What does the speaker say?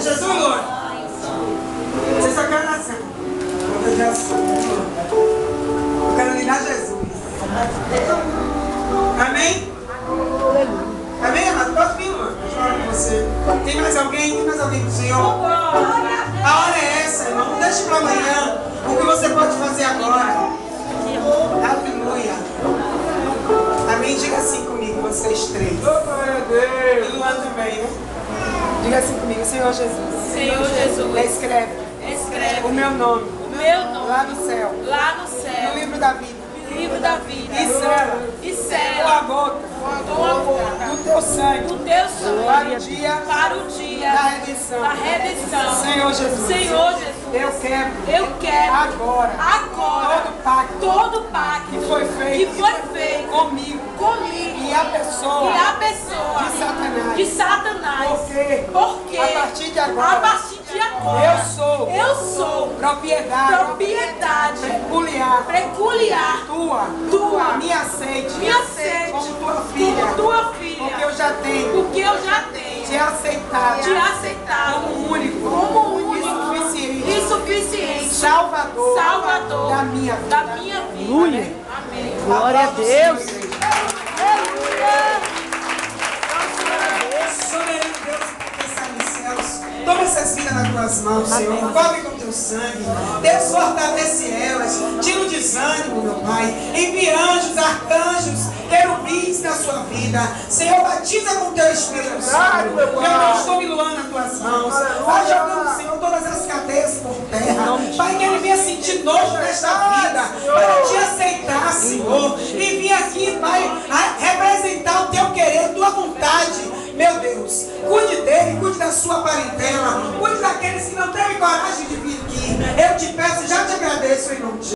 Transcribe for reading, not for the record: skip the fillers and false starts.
Jesus, Lord. Você só quer nação. Eu quero lhe dar Jesus. Amém? Amém, amado? Pode vir, Lord. Deixa eu falar com você. Tem mais alguém? Tem mais alguém com o Senhor? A hora é essa, irmão. Não deixe para amanhã o que você pode fazer agora. Aleluia. Amém? Diga assim comigo, vocês três. E Luan também, né? Diga assim comigo, Senhor Jesus. Senhor Jesus. Escreve o meu nome lá no céu. No livro da vida. E sela com a gota do teu sangue para o dia da redenção. Senhor Jesus. Eu quero agora todo pacto que foi feito comigo e a pessoa de Satanás. Porque a partir de agora eu sou propriedade peculiar tua, me aceite como tua filha, porque eu já tenho te aceitado como único e suficiente Salvador da minha vida. Aleluia. Amém. Glória a Deus. Soberano Deus que está nos céus, toma essas vidas nas tuas mãos, Senhor. Cobre com teu sangue. Deus, fortalece elas. Tira o desânimo, meu Pai. Envia anjos, arcanjos, querubins na sua vida. Senhor, batiza com teu Espírito Santo. Meu Deus, estou me luando nas tuas mãos. Vai jogando, Senhor, todas as cadeias por terra. Pai, que ele venha sentir nojo nesta vida, para te aceitar, Senhor. E vir aqui, Pai, representar o teu querer, a tua vontade. Meu Deus, cuide dele, cuide da sua parentela,